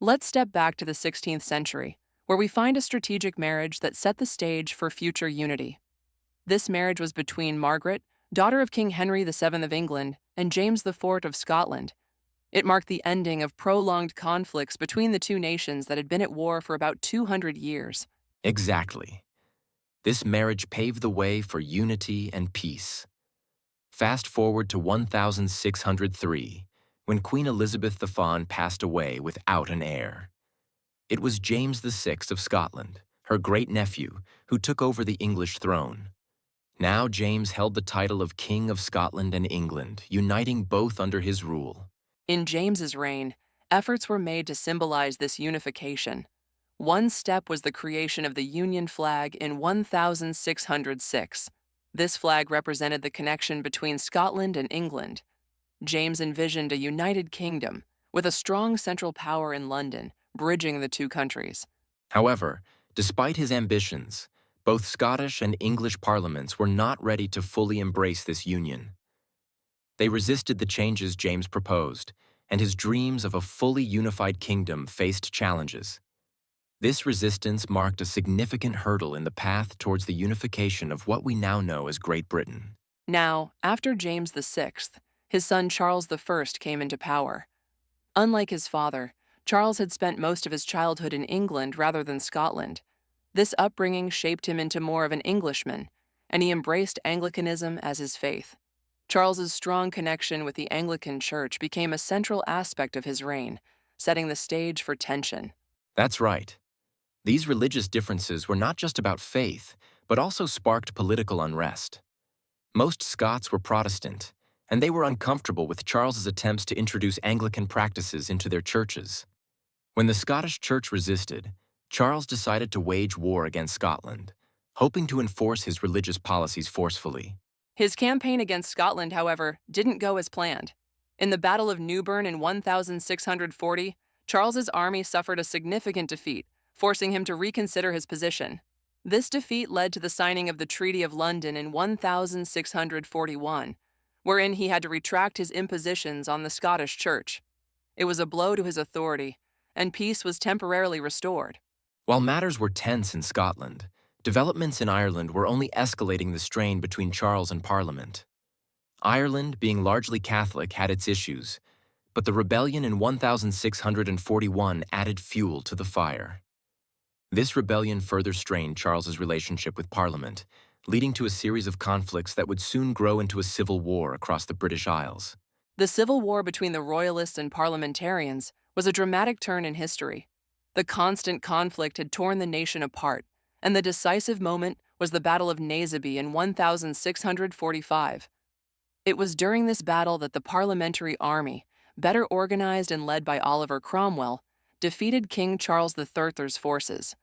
Let's step back to the 16th century, where we find a strategic marriage that set the stage for future unity. This marriage was between Margaret, daughter of King Henry VII of England, and James IV of Scotland. It marked the ending of prolonged conflicts between the two nations that had been at war for about 200 years. Exactly. This marriage paved the way for unity and peace. Fast forward to 1603, when Queen Elizabeth the Fawn passed away without an heir. It was James VI of Scotland, her great-nephew, who took over the English throne. Now James held the title of King of Scotland and England, uniting both under his rule. In James's reign, efforts were made to symbolize this unification. One step was the creation of the Union flag in 1606. This flag represented the connection between Scotland and England. James envisioned a united kingdom, with a strong central power in London, bridging the two countries. However, despite his ambitions, both Scottish and English parliaments were not ready to fully embrace this union. They resisted the changes James proposed, and his dreams of a fully unified kingdom faced challenges. This resistance marked a significant hurdle in the path towards the unification of what we now know as Great Britain. Now, after James VI, his son Charles I came into power. Unlike his father, Charles had spent most of his childhood in England rather than Scotland. This upbringing shaped him into more of an Englishman, and he embraced Anglicanism as his faith. Charles's strong connection with the Anglican Church became a central aspect of his reign, setting the stage for tension. That's right. These religious differences were not just about faith, but also sparked political unrest. Most Scots were Protestant, and they were uncomfortable with Charles's attempts to introduce Anglican practices into their churches. When the Scottish Church resisted, Charles decided to wage war against Scotland, hoping to enforce his religious policies forcefully. His campaign against Scotland, however, didn't go as planned. In the Battle of Newburn in 1640, Charles's army suffered a significant defeat, forcing him to reconsider his position. This defeat led to the signing of the Treaty of London in 1641, wherein he had to retract his impositions on the Scottish Church. It was a blow to his authority, and peace was temporarily restored. While matters were tense in Scotland, developments in Ireland were only escalating the strain between Charles and Parliament. Ireland, being largely Catholic, had its issues, but the rebellion in 1641 added fuel to the fire. This rebellion further strained Charles's relationship with Parliament, leading to a series of conflicts that would soon grow into a civil war across the British Isles. The civil war between the Royalists and Parliamentarians was a dramatic turn in history. The constant conflict had torn the nation apart, and the decisive moment was the Battle of Naseby in 1645. It was during this battle that the Parliamentary Army, better organized and led by Oliver Cromwell, defeated King Charles III's forces.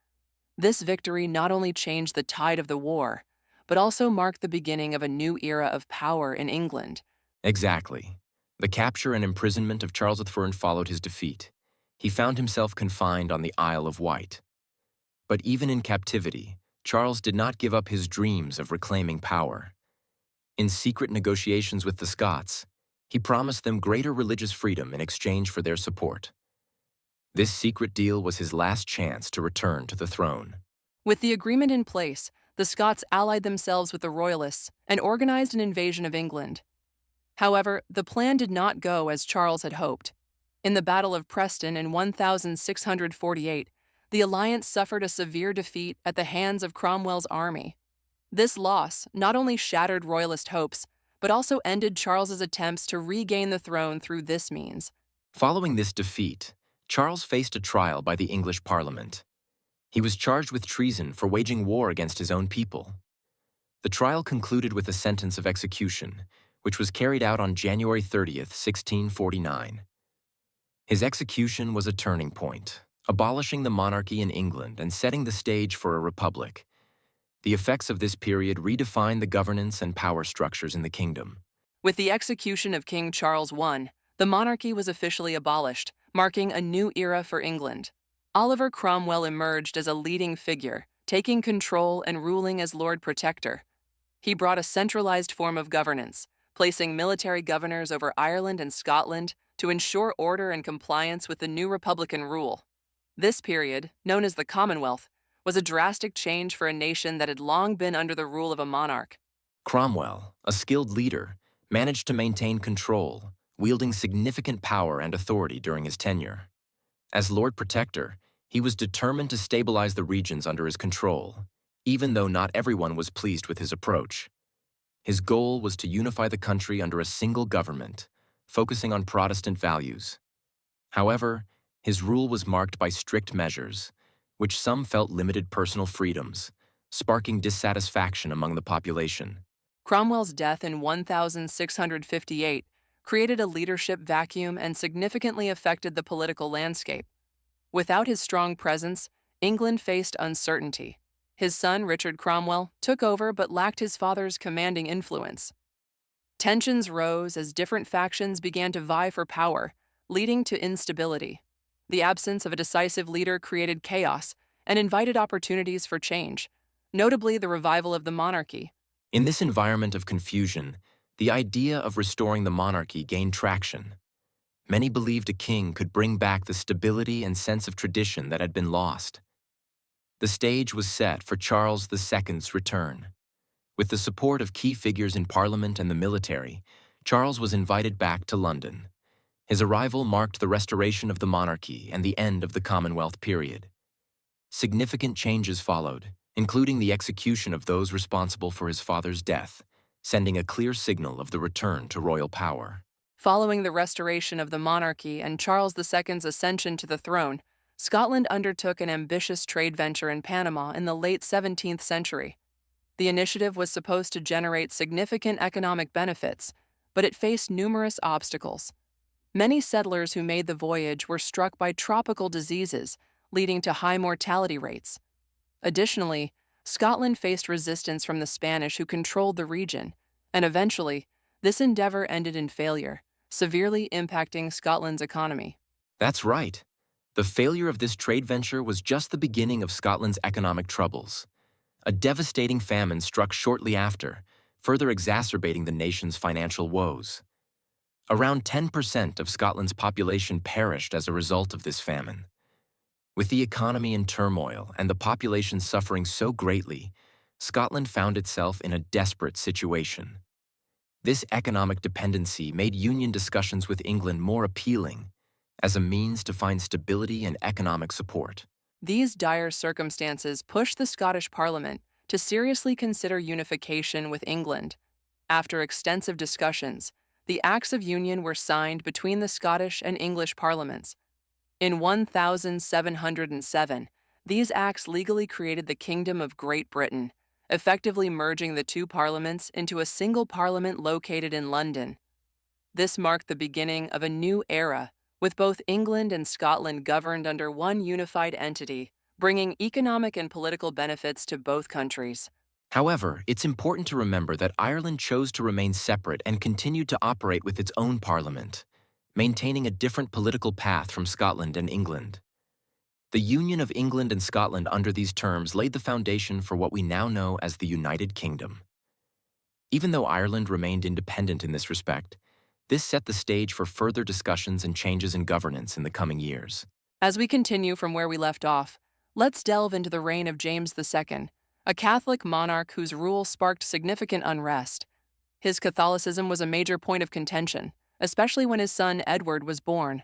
This victory not only changed the tide of the war, but also marked the beginning of a new era of power in England. Exactly. The capture and imprisonment of Charles III followed his defeat. He found himself confined on the Isle of Wight. But even in captivity, Charles did not give up his dreams of reclaiming power. In secret negotiations with the Scots, he promised them greater religious freedom in exchange for their support. This secret deal was his last chance to return to the throne. With the agreement in place, the Scots allied themselves with the Royalists and organized an invasion of England. However, the plan did not go as Charles had hoped. In the Battle of Preston in 1648, the alliance suffered a severe defeat at the hands of Cromwell's army. This loss not only shattered Royalist hopes, but also ended Charles's attempts to regain the throne through this means. Following this defeat, Charles faced a trial by the English Parliament. He was charged with treason for waging war against his own people. The trial concluded with a sentence of execution, which was carried out on January 30th, 1649. His execution was a turning point, abolishing the monarchy in England and setting the stage for a republic. The effects of this period redefined the governance and power structures in the kingdom. With the execution of King Charles I, the monarchy was officially abolished, marking a new era for England. Oliver Cromwell emerged as a leading figure, taking control and ruling as Lord Protector. He brought a centralized form of governance, placing military governors over Ireland and Scotland, to ensure order and compliance with the new Republican rule. This period, known as the Commonwealth, was a drastic change for a nation that had long been under the rule of a monarch. Cromwell, a skilled leader, managed to maintain control, wielding significant power and authority during his tenure. As Lord Protector, he was determined to stabilize the regions under his control, even though not everyone was pleased with his approach. His goal was to unify the country under a single government, focusing on Protestant values. However, his rule was marked by strict measures, which some felt limited personal freedoms, sparking dissatisfaction among the population. Cromwell's death in 1658 created a leadership vacuum and significantly affected the political landscape. Without his strong presence, England faced uncertainty. His son, Richard Cromwell, took over but lacked his father's commanding influence. Tensions rose as different factions began to vie for power, leading to instability. The absence of a decisive leader created chaos and invited opportunities for change, notably the revival of the monarchy. In this environment of confusion, the idea of restoring the monarchy gained traction. Many believed a king could bring back the stability and sense of tradition that had been lost. The stage was set for Charles II's return. With the support of key figures in Parliament and the military, Charles was invited back to London. His arrival marked the restoration of the monarchy and the end of the Commonwealth period. Significant changes followed, including the execution of those responsible for his father's death, sending a clear signal of the return to royal power. Following the restoration of the monarchy and Charles II's ascension to the throne, Scotland undertook an ambitious trade venture in Panama in the late 17th century. The initiative was supposed to generate significant economic benefits, but it faced numerous obstacles. Many settlers who made the voyage were struck by tropical diseases, leading to high mortality rates. Additionally, Scotland faced resistance from the Spanish who controlled the region, and eventually, this endeavor ended in failure, severely impacting Scotland's economy. That's right. The failure of this trade venture was just the beginning of Scotland's economic troubles. A devastating famine struck shortly after, further exacerbating the nation's financial woes. Around 10% of Scotland's population perished as a result of this famine. With the economy in turmoil and the population suffering so greatly, Scotland found itself in a desperate situation. This economic dependency made union discussions with England more appealing as a means to find stability and economic support. These dire circumstances pushed the Scottish Parliament to seriously consider unification with England. After extensive discussions, the Acts of Union were signed between the Scottish and English parliaments. In 1707, these acts legally created the Kingdom of Great Britain, effectively merging the two parliaments into a single parliament located in London. This marked the beginning of a new era, with both England and Scotland governed under one unified entity, bringing economic and political benefits to both countries. However, it's important to remember that Ireland chose to remain separate and continued to operate with its own parliament, maintaining a different political path from Scotland and England. The union of England and Scotland under these terms laid the foundation for what we now know as the United Kingdom. Even though Ireland remained independent in this respect, this set the stage for further discussions and changes in governance in the coming years. As we continue from where we left off, let's delve into the reign of James II, a Catholic monarch whose rule sparked significant unrest. His Catholicism was a major point of contention, especially when his son Edward was born.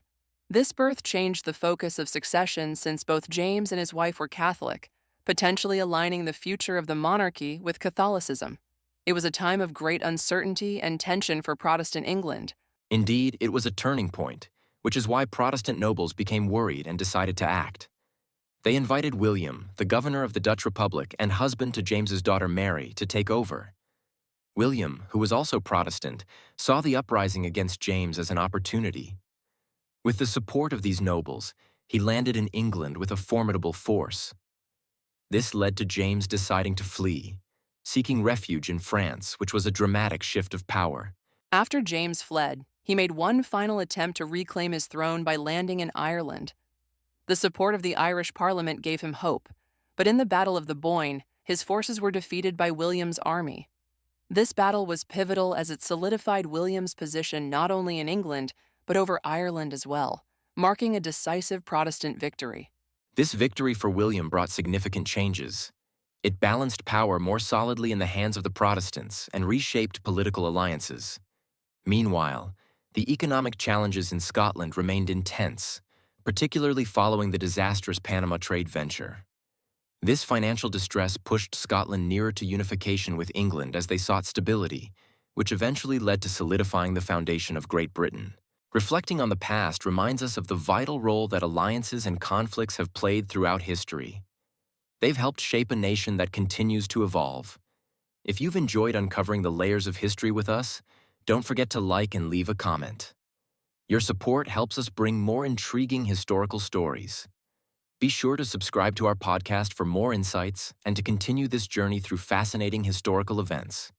This birth changed the focus of succession since both James and his wife were Catholic, potentially aligning the future of the monarchy with Catholicism. It was a time of great uncertainty and tension for Protestant England. Indeed, it was a turning point, which is why Protestant nobles became worried and decided to act. They invited William, the governor of the Dutch Republic and husband to James's daughter Mary, to take over. William, who was also Protestant, saw the uprising against James as an opportunity. With the support of these nobles, he landed in England with a formidable force. This led to James deciding to flee, seeking refuge in France, which was a dramatic shift of power. After James fled, he made one final attempt to reclaim his throne by landing in Ireland. The support of the Irish Parliament gave him hope, but in the Battle of the Boyne, his forces were defeated by William's army. This battle was pivotal as it solidified William's position not only in England, but over Ireland as well, marking a decisive Protestant victory. This victory for William brought significant changes. It balanced power more solidly in the hands of the Protestants and reshaped political alliances. Meanwhile, the economic challenges in Scotland remained intense, particularly following the disastrous Panama trade venture. This financial distress pushed Scotland nearer to unification with England as they sought stability, which eventually led to solidifying the foundation of Great Britain. Reflecting on the past reminds us of the vital role that alliances and conflicts have played throughout history. They've helped shape a nation that continues to evolve. If you've enjoyed uncovering the layers of history with us, don't forget to like and leave a comment. Your support helps us bring more intriguing historical stories. Be sure to subscribe to our podcast for more insights and to continue this journey through fascinating historical events.